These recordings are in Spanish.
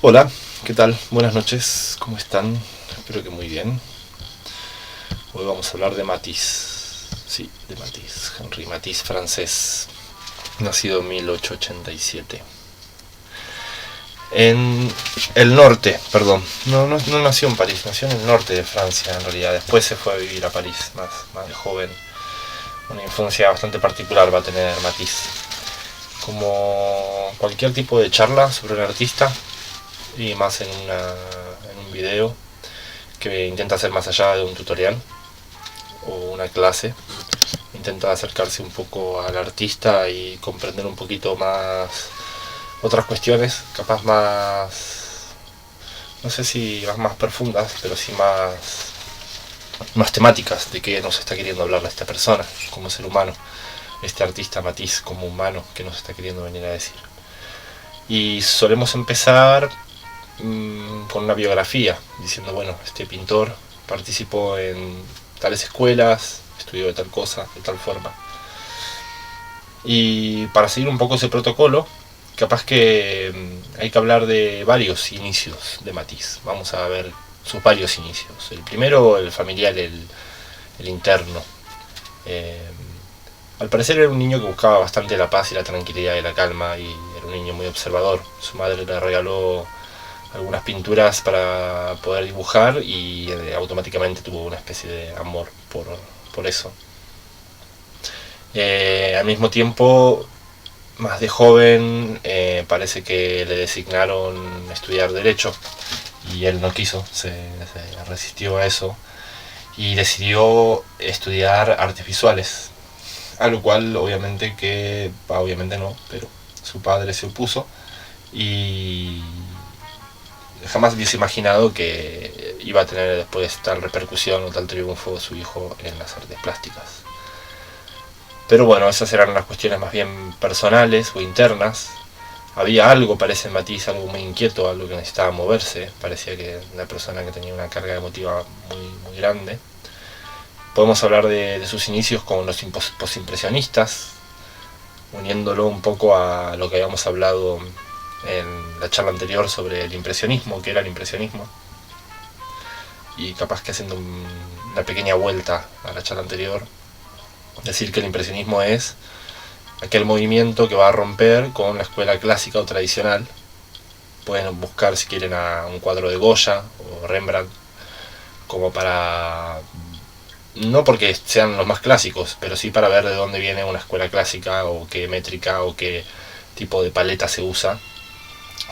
Hola, ¿qué tal? Buenas noches, ¿cómo están? Espero que muy bien. Hoy vamos a hablar de Matisse. Sí, de Matisse. Henri Matisse, francés. Nacido en 1887. En el norte, perdón. No nació en París, nació en el norte de Francia en realidad. Después se fue a vivir a París, más de joven. Una influencia bastante particular va a tener Matisse. Como cualquier tipo de charla sobre un artista, y más en un video que intenta hacer más allá de un tutorial o una clase, intenta acercarse un poco al artista y comprender un poquito más otras cuestiones, capaz más, no sé si más profundas, pero sí más temáticas de qué nos está queriendo hablar esta persona como ser humano, este artista Matisse como humano que nos está queriendo venir a decir. Y solemos empezar con una biografía, diciendo, bueno, este pintor participó en tales escuelas, estudió de tal cosa, de tal forma. Y para seguir un poco ese protocolo, capaz que hay que hablar de varios inicios de Matisse. Vamos a ver sus varios inicios. El primero, el familiar, el interno. Al parecer era un niño que buscaba bastante la paz y la tranquilidad y la calma, y era un niño muy observador. Su madre le regaló algunas pinturas para poder dibujar y automáticamente tuvo una especie de amor por eso. Al mismo tiempo, más de joven, parece que le designaron estudiar Derecho y él no quiso, se resistió a eso y decidió estudiar artes visuales, a lo cual obviamente no, pero su padre se opuso y jamás hubiese imaginado que iba a tener después tal repercusión o tal triunfo su hijo en las artes plásticas. Pero bueno, esas eran las cuestiones más bien personales o internas. Había algo, parece en Matisse, algo muy inquieto, algo que necesitaba moverse. Parecía que una persona que tenía una carga emotiva muy grande. Podemos hablar de sus inicios con los postimpresionistas, uniéndolo un poco a lo que habíamos hablado en la charla anterior sobre el impresionismo, que era el impresionismo, y capaz que haciendo una pequeña vuelta a la charla anterior, decir que el impresionismo es aquel movimiento que va a romper con la escuela clásica o tradicional. Pueden buscar, si quieren, a un cuadro de Goya o Rembrandt como para, no porque sean los más clásicos, pero sí para ver de dónde viene una escuela clásica o qué métrica o qué tipo de paleta se usa,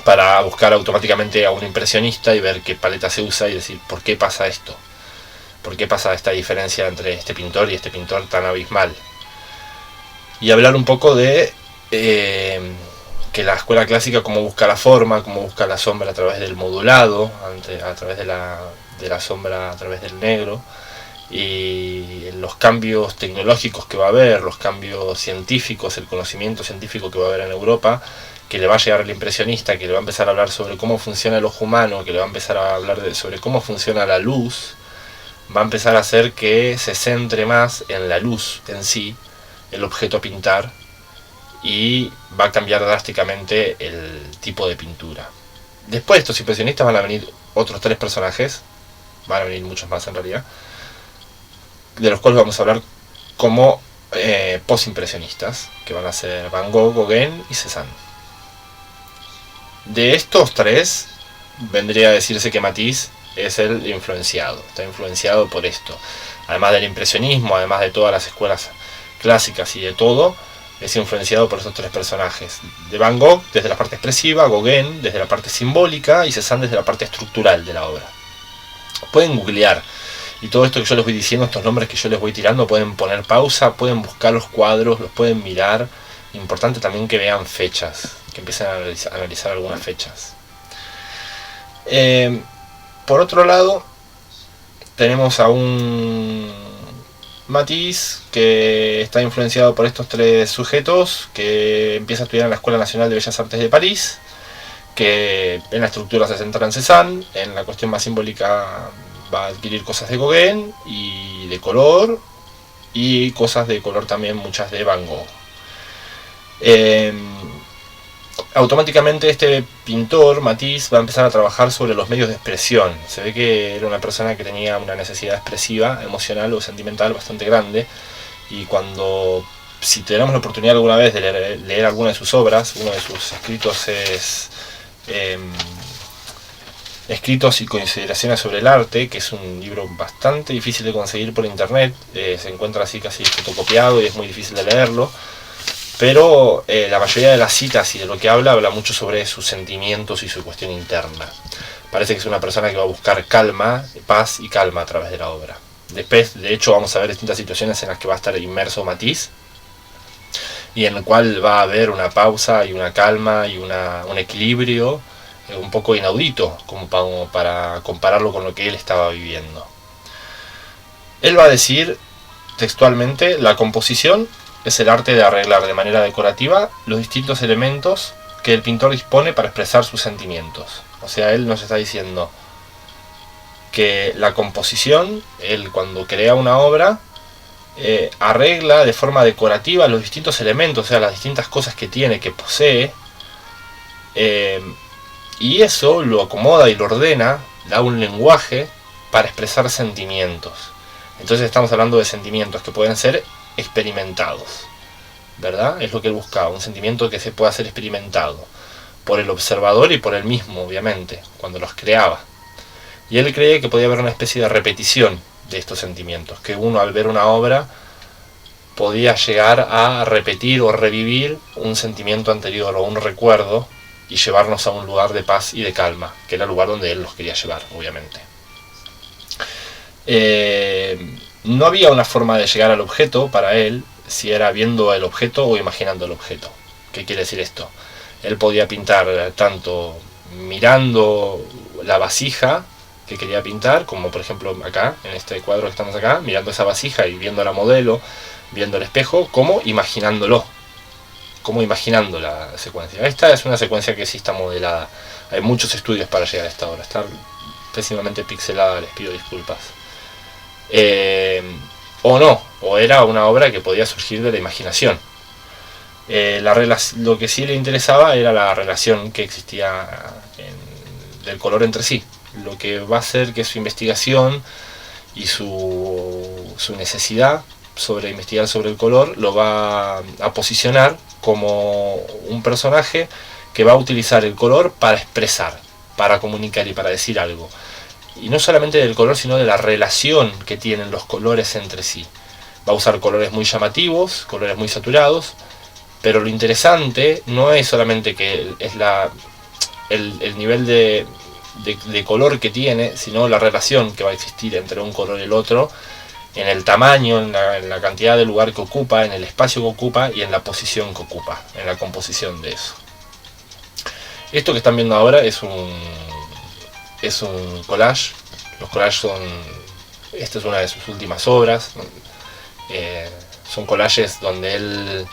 para buscar automáticamente a un impresionista y ver qué paleta se usa y decir por qué pasa esto, por qué pasa esta diferencia entre este pintor y este pintor tan abismal. Y hablar un poco de que la escuela clásica, cómo busca la forma, cómo busca la sombra a través del modulado, a través de la sombra, a través del negro, y los cambios tecnológicos que va a haber, los cambios científicos, el conocimiento científico que va a haber en Europa, que le va a llegar al impresionista, que le va a empezar a hablar sobre cómo funciona el ojo humano, que le va a empezar a hablar sobre cómo funciona la luz, va a empezar a hacer que se centre más en la luz en sí, el objeto a pintar, y va a cambiar drásticamente el tipo de pintura. Después de estos impresionistas van a venir otros 3 personajes, van a venir muchos más en realidad, de los cuales vamos a hablar como postimpresionistas, que van a ser Van Gogh, Gauguin y Cézanne. De estos 3 vendría a decirse que Matisse es el influenciado, está influenciado por esto. Además del impresionismo, además de todas las escuelas clásicas y de todo, es influenciado por esos 3 personajes. De Van Gogh desde la parte expresiva, Gauguin desde la parte simbólica y Cézanne desde la parte estructural de la obra. Pueden googlear, y todo esto que yo les voy diciendo, estos nombres que yo les voy tirando, pueden poner pausa, pueden buscar los cuadros, los pueden mirar. Importante también que vean fechas, que empiecen a analizar algunas fechas. Por otro lado, tenemos a un Matisse que está influenciado por estos 3 sujetos, que empieza a estudiar en la Escuela Nacional de Bellas Artes de París, que en la estructura se centra en Cézanne, en la cuestión más simbólica va a adquirir cosas de Gauguin y de color, y cosas de color también muchas de Van Gogh. automáticamente este pintor, Matisse, va a empezar a trabajar sobre los medios de expresión. Se ve que era una persona que tenía una necesidad expresiva, emocional o sentimental bastante grande, y si tenemos la oportunidad alguna vez de leer alguna de sus obras, uno de sus escritos es Escritos y consideraciones sobre el arte, que es un libro bastante difícil de conseguir por internet, se encuentra así casi fotocopiado y es muy difícil de leerlo, pero la mayoría de las citas y de lo que habla mucho sobre sus sentimientos y su cuestión interna. Parece que es una persona que va a buscar calma, paz y calma a través de la obra. Después, de hecho, vamos a ver distintas situaciones en las que va a estar inmerso Matisse, y en el cual va a haber una pausa y una calma y un equilibrio un poco inaudito, como para compararlo con lo que él estaba viviendo. Él va a decir textualmente: la composición es el arte de arreglar de manera decorativa los distintos elementos que el pintor dispone para expresar sus sentimientos. O sea, él nos está diciendo que la composición, él cuando crea una obra, arregla de forma decorativa los distintos elementos, o sea, las distintas cosas que tiene, que posee, y eso lo acomoda y lo ordena, da un lenguaje para expresar sentimientos. Entonces estamos hablando de sentimientos que pueden ser experimentados, ¿verdad? Es lo que él buscaba, un sentimiento que se pueda ser experimentado por el observador y por él mismo, obviamente, cuando los creaba. Y él cree que podía haber una especie de repetición de estos sentimientos, que uno al ver una obra podía llegar a repetir o revivir un sentimiento anterior o un recuerdo y llevarnos a un lugar de paz y de calma, que era el lugar donde él los quería llevar, obviamente. No había una forma de llegar al objeto para él, si era viendo el objeto o imaginando el objeto. ¿Qué quiere decir esto? Él podía pintar tanto mirando la vasija que quería pintar, como por ejemplo acá, en este cuadro que estamos acá, mirando esa vasija y viendo la modelo, viendo el espejo, como imaginándolo, como imaginando la secuencia. Esta es una secuencia que sí está modelada. Hay muchos estudios para llegar a esta obra. Está pésimamente pixelada, les pido disculpas. O no, o era una obra que podía surgir de la imaginación. Lo que sí le interesaba era la relación que existía del color entre sí. Lo que va a hacer que su investigación y su necesidad sobre investigar sobre el color lo va a posicionar como un personaje que va a utilizar el color para expresar, para comunicar y para decir algo. Y no solamente del color, sino de la relación que tienen los colores entre sí. Va a usar colores muy llamativos, colores muy saturados, pero lo interesante no es solamente que es el nivel de color que tiene, sino la relación que va a existir entre un color y el otro, en el tamaño, en la cantidad de lugar que ocupa, en el espacio que ocupa y en la posición que ocupa, en la composición de eso. Esto que están viendo ahora es un collage. Los collages esta es una de sus últimas obras. Son collages donde él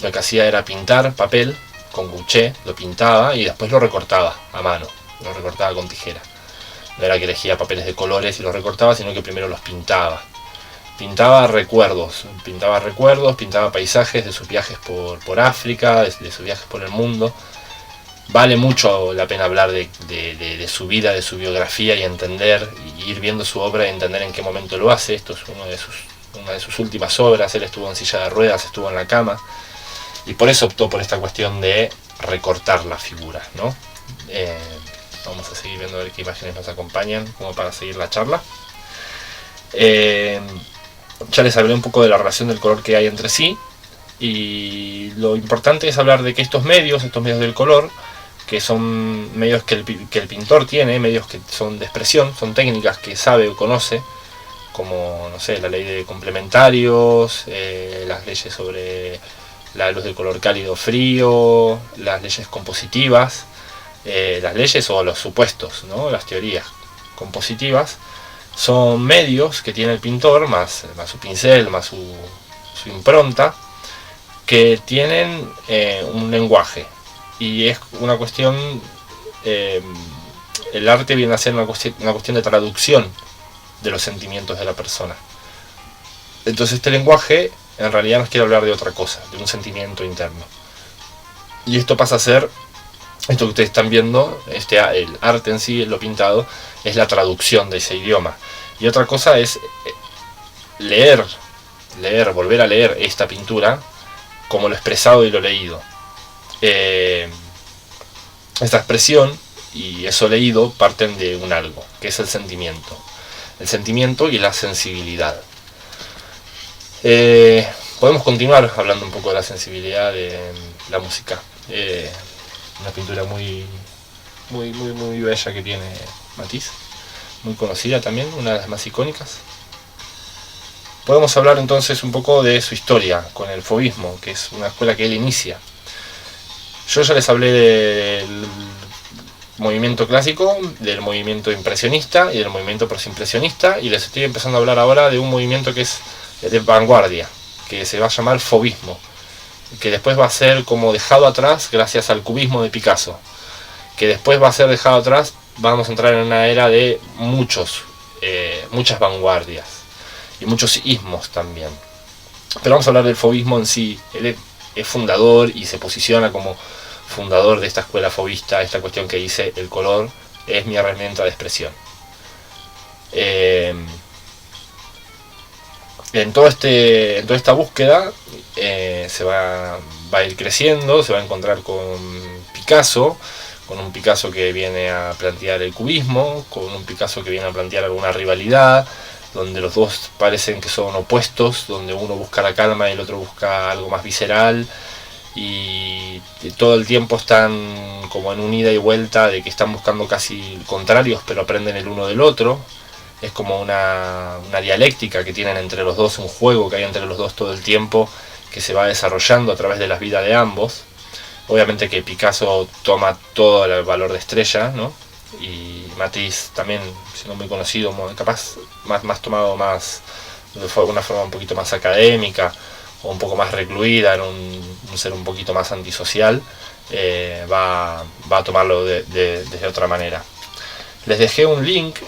lo que hacía era pintar papel con gouache, lo pintaba y después lo recortaba a mano, lo recortaba con tijera. No era que elegía papeles de colores y los recortaba, sino que primero los pintaba. Pintaba recuerdos, pintaba paisajes de sus viajes por África, de sus viajes por el mundo. Vale mucho la pena hablar de su vida, de su biografía y entender, y ir viendo su obra y entender en qué momento lo hace. Esto es una de sus últimas obras. Él estuvo en silla de ruedas, estuvo en la cama, y por eso optó por esta cuestión de recortar la figura, ¿no? Vamos a seguir viendo a ver qué imágenes nos acompañan, como para seguir la charla. Ya les hablé un poco de la relación del color que hay entre sí, y lo importante es hablar de que estos medios del color, que son medios que el pintor tiene, medios que son de expresión, son técnicas que sabe o conoce, como, no sé, la ley de complementarios, las leyes sobre la luz del color cálido frío, las leyes compositivas, las leyes o los supuestos, ¿no? Las teorías compositivas, son medios que tiene el pintor, más su pincel, más su impronta, que tienen un lenguaje, y es una cuestión, el arte viene a ser una cuestión de traducción de los sentimientos de la persona. Entonces este lenguaje en realidad nos quiere hablar de otra cosa, de un sentimiento interno. Y esto pasa a ser, esto que ustedes están viendo, el arte en sí, lo pintado, es la traducción de ese idioma. Y otra cosa es leer, volver a leer esta pintura como lo expresado y lo leído. Esta expresión y eso leído parten de un algo, que es el sentimiento. El sentimiento y la sensibilidad. Podemos continuar hablando un poco de la sensibilidad de la música. Una pintura muy bella que tiene Matisse, muy conocida también, una de las más icónicas. Podemos hablar entonces un poco de su historia con el fauvismo, que es una escuela que él inicia. Yo ya les hablé del movimiento clásico, del movimiento impresionista y del movimiento postimpresionista, y les estoy empezando a hablar ahora de un movimiento que es de vanguardia, que se va a llamar fauvismo, que después va a ser como dejado atrás gracias al cubismo de Picasso, que después va a ser dejado atrás. Vamos a entrar en una era de muchas vanguardias y muchos ismos también, pero vamos a hablar del fauvismo en sí. Él es fundador y se posiciona como fundador de esta escuela fauvista, esta cuestión que dice: el color es mi herramienta de expresión. En toda esta búsqueda se va a ir creciendo, se va a encontrar con Picasso, con un Picasso que viene a plantear el cubismo, con un Picasso que viene a plantear alguna rivalidad, donde los dos parecen que son opuestos, donde uno busca la calma y el otro busca algo más visceral, y todo el tiempo están como en un ida y vuelta de que están buscando casi contrarios, pero aprenden el uno del otro. Es como una dialéctica que tienen entre los dos, un juego que hay entre los dos todo el tiempo, que se va desarrollando a través de las vidas de ambos. Obviamente que Picasso toma todo el valor de estrella, ¿no? Y Matisse también, siendo muy conocido, capaz más tomado más de una forma un poquito más académica o un poco más recluida, en un ser un poquito más antisocial, va a tomarlo desde otra manera. Les dejé un link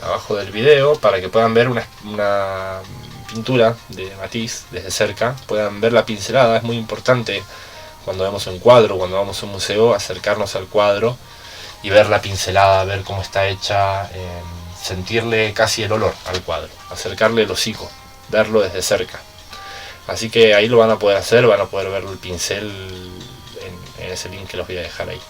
abajo del video para que puedan ver una pintura de Matisse desde cerca, puedan ver la pincelada. Es muy importante cuando vemos un cuadro, cuando vamos a un museo, acercarnos al cuadro y ver la pincelada, ver cómo está hecha, sentirle casi el olor al cuadro, acercarle el hocico, verlo desde cerca. Así que ahí lo van a poder hacer, van a poder ver el pincel en ese link que los voy a dejar ahí.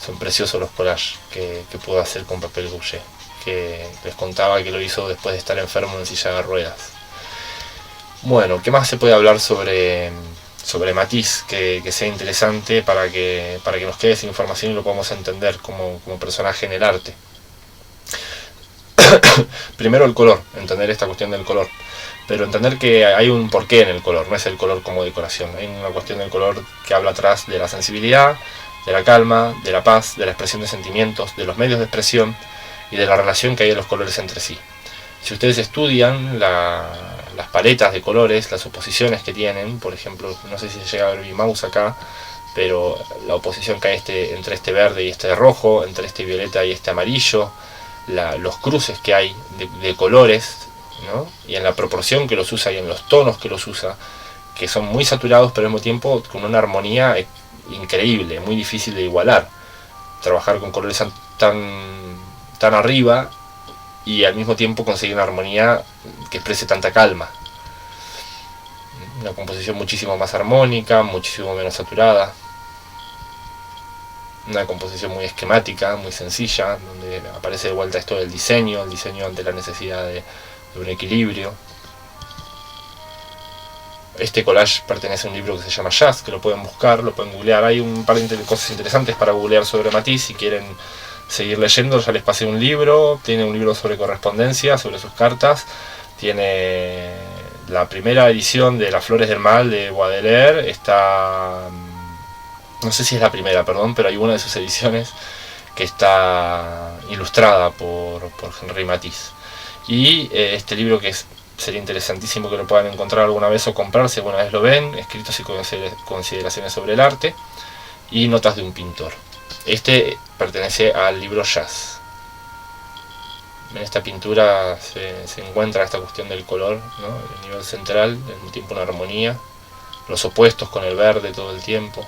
Son preciosos los collages que puedo hacer con papel Gouache, que les contaba que lo hizo después de estar enfermo en silla de ruedas. Bueno, ¿qué más se puede hablar sobre Matisse que sea interesante para que nos quede esa información y lo podamos entender como personaje en el arte? Primero el color, entender esta cuestión del color, pero entender que hay un porqué en el color, no es el color como decoración. Hay una cuestión del color que habla atrás de la sensibilidad, de la calma, de la paz, de la expresión de sentimientos, de los medios de expresión y de la relación que hay de los colores entre sí. Si ustedes estudian las paletas de colores, las oposiciones que tienen, por ejemplo, no sé si llega a ver mi mouse acá, pero la oposición que hay entre este verde y este rojo, entre este violeta y este amarillo, los cruces que hay de colores, ¿no? Y en la proporción que los usa y en los tonos que los usa, que son muy saturados pero al mismo tiempo con una armonía increíble, muy difícil de igualar. Trabajar con colores tan arriba y al mismo tiempo conseguir una armonía que exprese tanta calma. Una composición muchísimo más armónica, muchísimo menos saturada. Una composición muy esquemática, muy sencilla, donde aparece de vuelta esto del diseño, el diseño ante la necesidad de un equilibrio. Este collage pertenece a un libro que se llama Jazz, que lo pueden buscar, lo pueden googlear. Hay un par de cosas interesantes para googlear sobre Matisse. Si quieren seguir leyendo, ya les pasé un libro. Tiene un libro sobre correspondencia, sobre sus cartas. Tiene la primera edición de Las Flores del Mal de Baudelaire. Está, no sé si es la primera, perdón, pero hay una de sus ediciones que está ilustrada por Henri Matisse. Y este libro que sería interesantísimo que lo puedan encontrar alguna vez o comprar si alguna vez lo ven, Escritos y consideraciones sobre el arte y Notas de un pintor. Este pertenece al libro Jazz. En esta pintura se encuentra esta cuestión del color, ¿no? El nivel central, al mismo tiempo una armonía, los opuestos con el verde todo el tiempo.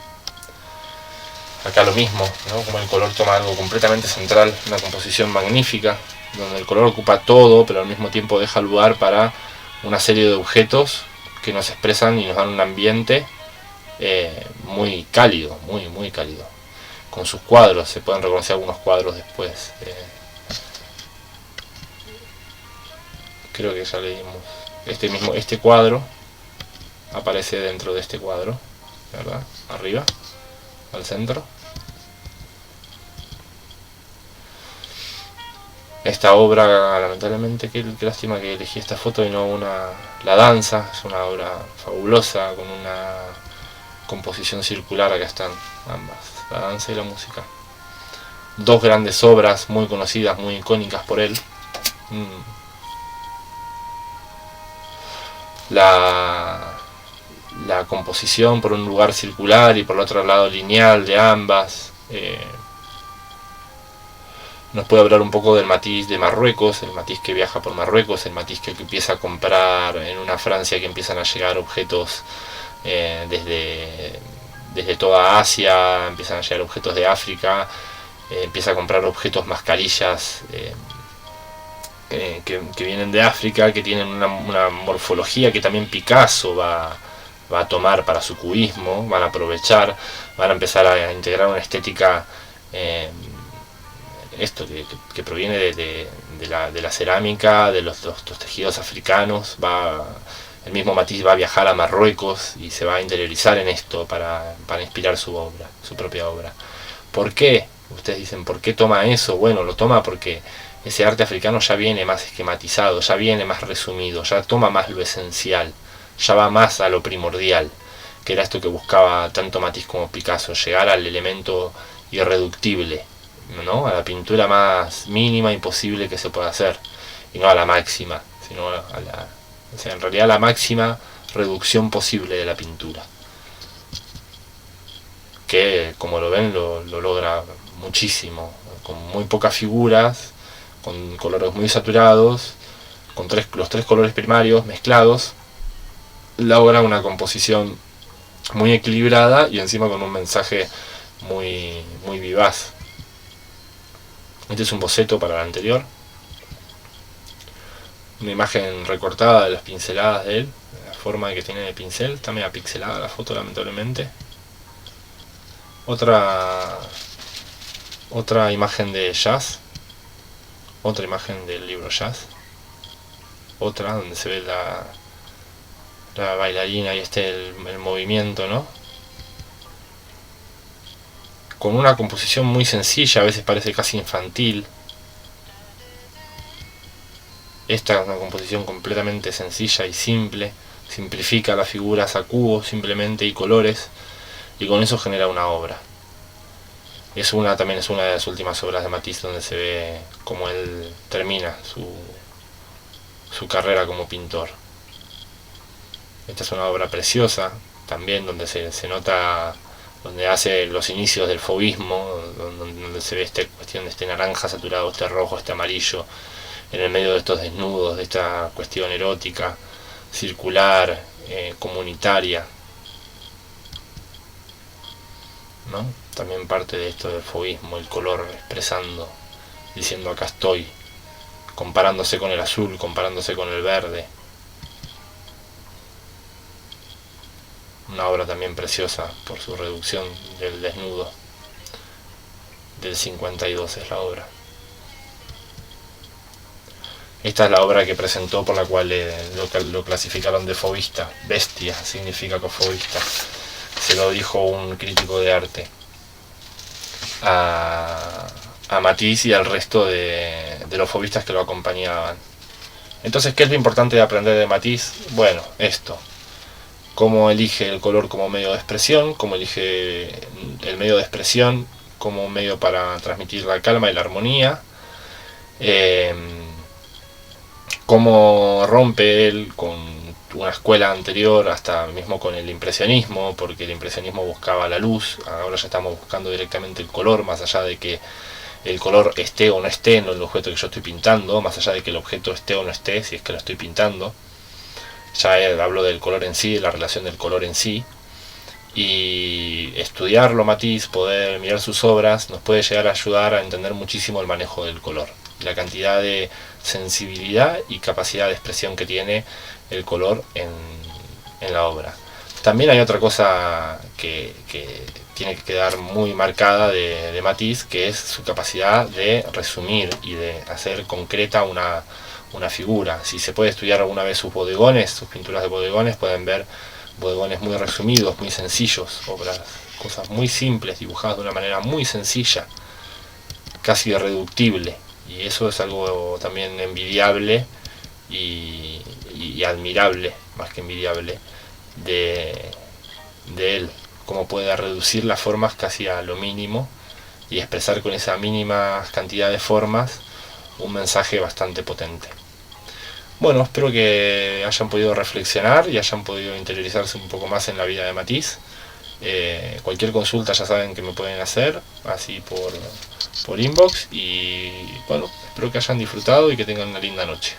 Acá lo mismo, ¿no? Como el color toma algo completamente central, una composición magnífica, donde el color ocupa todo, pero al mismo tiempo deja lugar para una serie de objetos que nos expresan y nos dan un ambiente muy cálido, muy cálido. Con sus cuadros, se pueden reconocer algunos cuadros después. Creo que ya leímos. Este cuadro aparece dentro de este cuadro, ¿verdad? Arriba, al centro. Esta obra, lamentablemente, qué lástima que elegí esta foto y no La Danza. Es una obra fabulosa con una composición circular. Acá están ambas, La Danza y la música. Dos grandes obras muy conocidas, muy icónicas por él. La composición por un lugar circular y por el otro lado lineal de ambas. Nos puede hablar un poco del Matisse de Marruecos, el Matisse que viaja por Marruecos, el Matisse que empieza a comprar en una Francia que empiezan a llegar objetos desde toda Asia, empiezan a llegar objetos de África, empieza a comprar objetos, mascarillas que vienen de África, que tienen una morfología que también Picasso va a tomar para su cubismo, van a aprovechar, van a empezar a integrar una estética que proviene de la cerámica, de los tejidos africanos. El mismo Matisse va a viajar a Marruecos y se va a interiorizar en esto para inspirar su propia obra. ¿Por qué? Ustedes dicen, ¿por qué toma eso? Bueno, lo toma porque ese arte africano ya viene más esquematizado, ya viene más resumido, ya toma más lo esencial, ya va más a lo primordial, que era esto que buscaba tanto Matisse como Picasso, llegar al elemento irreductible, ¿no? A la pintura más mínima imposible que se pueda hacer, y no a la máxima, sino en realidad la máxima reducción posible de la pintura, que como lo ven lo logra muchísimo, con muy pocas figuras, con colores muy saturados, con los tres colores primarios mezclados, logra una composición muy equilibrada y encima con un mensaje muy vivaz. Este es un boceto para el anterior, una imagen recortada de las pinceladas de él, la forma que tiene de pincel. Está media pixelada la foto, lamentablemente. Otra imagen de jazz, otra imagen del libro Jazz, otra donde se ve la bailarina y el movimiento, ¿no? Con una composición muy sencilla, a veces parece casi infantil. Esta es una composición completamente sencilla y simple, simplifica las figuras a cubos simplemente y colores, y con eso genera una obra. También es una de las últimas obras de Matisse donde se ve cómo él termina su carrera como pintor. Esta es una obra preciosa también, donde se nota, donde hace los inicios del fauvismo, donde se ve esta cuestión de este naranja saturado, este rojo, este amarillo, en el medio de estos desnudos, de esta cuestión erótica, circular, comunitaria, ¿no? También parte de esto del fauvismo, el color expresando, diciendo acá estoy, comparándose con el azul, comparándose con el verde. Una obra también preciosa por su reducción del desnudo. Del 52 es la obra. Esta es la obra que presentó, por la cual lo clasificaron de fauvista. Bestia significa fauvista. Se lo dijo un crítico de arte a Matisse y al resto de los fauvistas que lo acompañaban. Entonces, ¿qué es lo importante de aprender de Matisse? Bueno, esto. Cómo elige el color como medio de expresión, cómo elige el medio de expresión como un medio para transmitir la calma y la armonía, cómo rompe él con una escuela anterior, hasta mismo con el impresionismo, porque el impresionismo buscaba la luz, ahora ya estamos buscando directamente el color, más allá de que el color esté o no esté en el objeto que yo estoy pintando, más allá de que el objeto esté o no esté, si es que lo estoy pintando. Ya hablo del color en sí, de la relación del color en sí, y estudiarlo Matisse, poder mirar sus obras, nos puede llegar a ayudar a entender muchísimo el manejo del color, la cantidad de sensibilidad y capacidad de expresión que tiene el color en la obra. También hay otra cosa que tiene que quedar muy marcada de Matisse, que es su capacidad de resumir y de hacer concreta una figura. Si se puede estudiar alguna vez sus bodegones, sus pinturas de bodegones, pueden ver bodegones muy resumidos, muy sencillos, cosas muy simples, dibujadas de una manera muy sencilla, casi irreductible. Y eso es algo también envidiable y admirable, más que envidiable, de él, cómo puede reducir las formas casi a lo mínimo y expresar con esa mínima cantidad de formas un mensaje bastante potente. Bueno, espero que hayan podido reflexionar y hayan podido interiorizarse un poco más en la vida de Matisse. Cualquier consulta ya saben que me pueden hacer, así por inbox, y bueno, espero que hayan disfrutado y que tengan una linda noche.